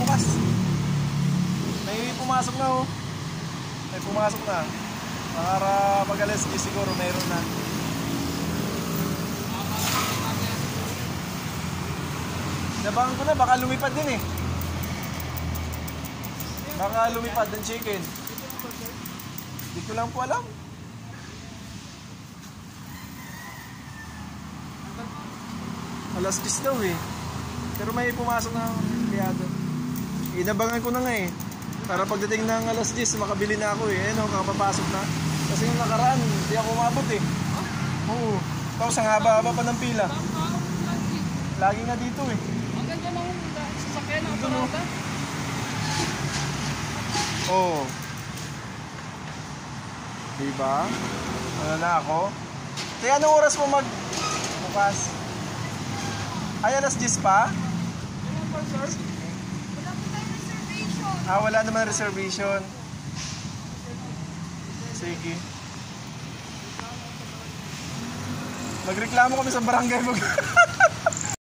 bukas. May pumasok na oh. May pumasok na. Para pag alas 10 siguro mayroon na. Nabangan ko na, baka lumipad din eh. Baka lumipad ng chicken. Hindi ko lang po alam. Alas 10 daw eh. Pero may pumasok na empleyado. Inabangan ko na nga eh. Para pagdating ng alas 10, makabili na ako eh. Ayun o, kakapapasok na. Kasi yung nakaraan, hindi ako umabot eh. Oo. Tapos ang haba-haba pa ng pila. Lagi nga dito eh. Ang ganda ng sasakyan ng parada. Oo. Diba? Ano na ako? Kaya anong oras mo bukas? Ay, alas 10 pa? Wala naman reservation. Sige. Magreklamo kami sa barangay.